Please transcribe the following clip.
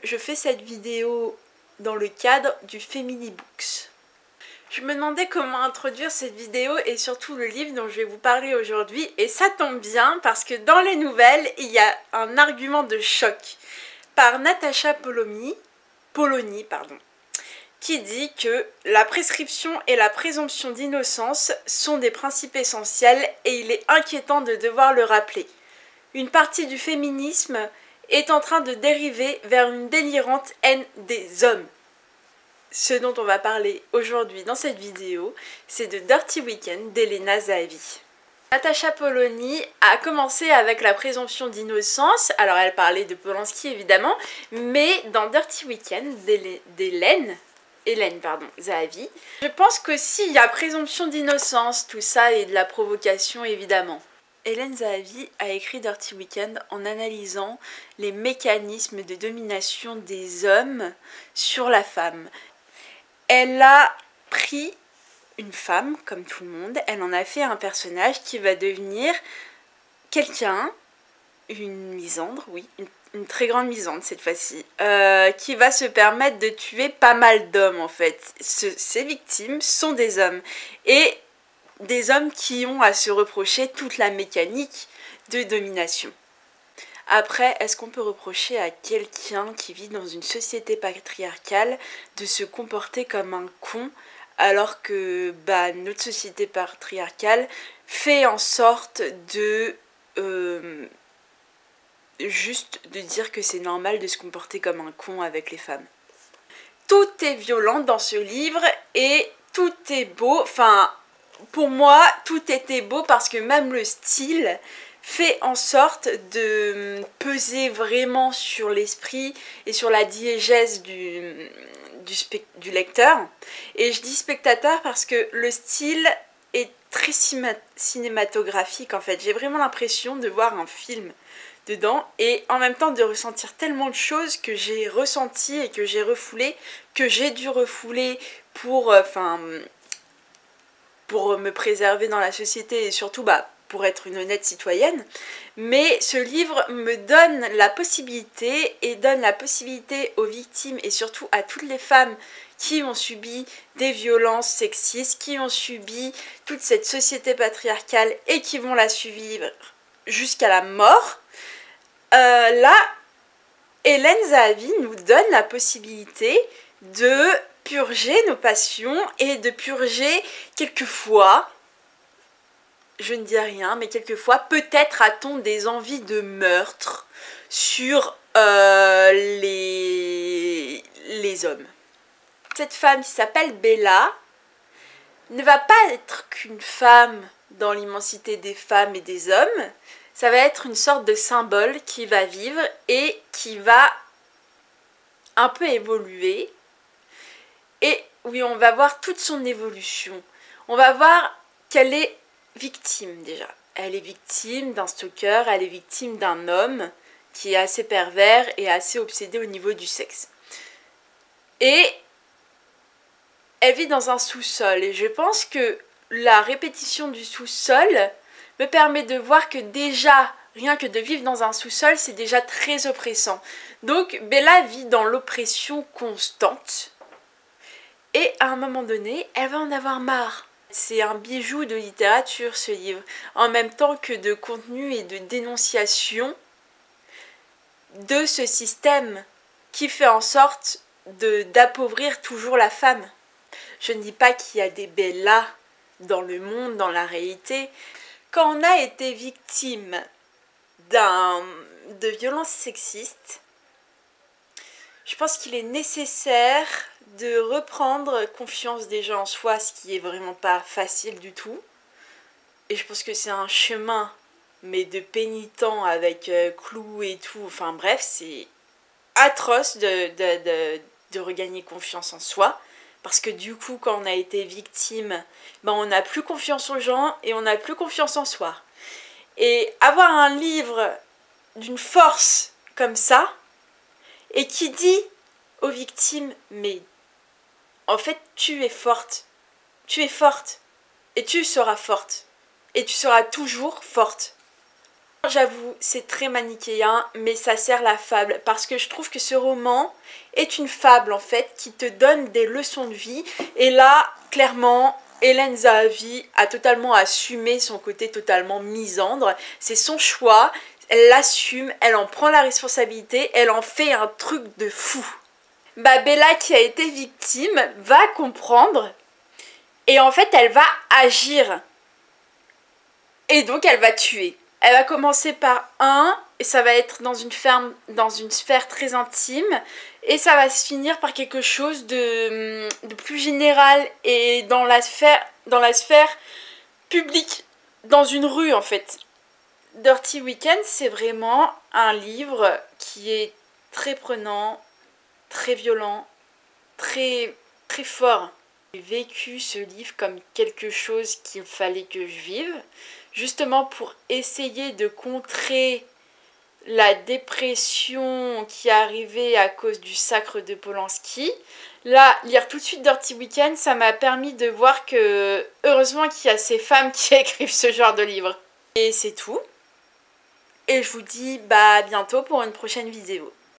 Je fais cette vidéo dans le cadre du Family Books. Je me demandais comment introduire cette vidéo et surtout le livre dont je vais vous parler aujourd'hui, et ça tombe bien parce que dans les nouvelles, il y a un argument de choc par Natasha Polony, qui dit que la prescription et la présomption d'innocence sont des principes essentiels et il est inquiétant de devoir le rappeler. Une partie du féminisme est en train de dériver vers une délirante haine des hommes. Ce dont on va parler aujourd'hui dans cette vidéo, c'est de Dirty Weekend d'Elena Zahavi. Natasha Polony a commencé avec la présomption d'innocence, alors elle parlait de Polanski évidemment, mais dans Dirty Weekend d'Hélène Zahavi, je pense qu'aussi il y a présomption d'innocence, tout ça, et de la provocation évidemment. Hélène Zahavi a écrit Dirty Weekend en analysant les mécanismes de domination des hommes sur la femme. Elle a pris une femme, comme tout le monde, elle en a fait un personnage qui va devenir quelqu'un, une misandre, oui, une très grande misandre cette fois-ci, qui va se permettre de tuer pas mal d'hommes en fait. Ces victimes sont des hommes, et des hommes qui ont à se reprocher toute la mécanique de domination. Après, est-ce qu'on peut reprocher à quelqu'un qui vit dans une société patriarcale de se comporter comme un con alors que notre société patriarcale fait en sorte de juste de dire que c'est normal de se comporter comme un con avec les femmes. Tout est violent dans ce livre et tout est beau, enfin pour moi tout était beau parce que même le style fait en sorte de peser vraiment sur l'esprit et sur la diégèse du lecteur. Et je dis spectateur parce que le style est très cinématographique en fait. J'ai vraiment l'impression de voir un film dedans et en même temps de ressentir tellement de choses que j'ai ressenti et que j'ai refoulé, que j'ai dû refouler pour me préserver dans la société et surtout pour être une honnête citoyenne. Mais ce livre me donne la possibilité et donne la possibilité aux victimes et surtout à toutes les femmes qui ont subi des violences sexistes, qui ont subi toute cette société patriarcale et qui vont la suivre jusqu'à la mort. Là, Hélène Zahavi nous donne la possibilité de purger nos passions et de purger quelquefois, je ne dis rien, mais quelquefois peut-être a-t-on des envies de meurtre sur les hommes. Cette femme qui s'appelle Bella ne va pas être qu'une femme dans l'immensité des femmes et des hommes, ça va être une sorte de symbole qui va vivre et qui va un peu évoluer. Et oui, on va voir toute son évolution. On va voir qu'elle est victime déjà. Elle est victime d'un stalker, elle est victime d'un homme qui est assez pervers et assez obsédé au niveau du sexe. Et elle vit dans un sous-sol. Et je pense que la répétition du sous-sol me permet de voir que déjà, rien que de vivre dans un sous-sol, c'est déjà très oppressant. Donc Bella vit dans l'oppression constante. Et à un moment donné, elle va en avoir marre. C'est un bijou de littérature ce livre, en même temps que de contenu et de dénonciation de ce système qui fait en sorte d'appauvrir toujours la femme. Je ne dis pas qu'il y a des Bellas dans le monde, dans la réalité. Quand on a été victime de violences sexistes, je pense qu'il est nécessaire de reprendre confiance déjà en soi, ce qui est vraiment pas facile du tout. Et je pense que c'est un chemin, mais de pénitent avec clous et tout. Enfin bref, c'est atroce de regagner confiance en soi. Parce que du coup, quand on a été victime, on n'a plus confiance aux gens et on n'a plus confiance en soi. Et avoir un livre d'une force comme ça, et qui dit aux victimes, mais en fait, tu es forte, et tu seras forte, et tu seras toujours forte. J'avoue, c'est très manichéen, mais ça sert la fable, parce que je trouve que ce roman est une fable en fait, qui te donne des leçons de vie, et là, clairement, Hélène Zahavi a totalement assumé son côté totalement misandre, c'est son choix, elle l'assume, elle en prend la responsabilité, elle en fait un truc de fou. Bah Bella qui a été victime va comprendre, et en fait elle va agir, et donc elle va tuer. Elle va commencer par et ça va être dans une ferme, dans une sphère très intime, et ça va se finir par quelque chose de plus général et dans la sphère publique, dans une rue en fait. Dirty Weekend, c'est vraiment un livre qui est très prenant, très violent, très fort. J'ai vécu ce livre comme quelque chose qu'il fallait que je vive, justement pour essayer de contrer la dépression qui arrivait à cause du sacre de Polanski. Là, lire tout de suite Dirty Weekend, ça m'a permis de voir que heureusement qu'il y a ces femmes qui écrivent ce genre de livres. Et c'est tout. Et je vous dis à bientôt pour une prochaine vidéo.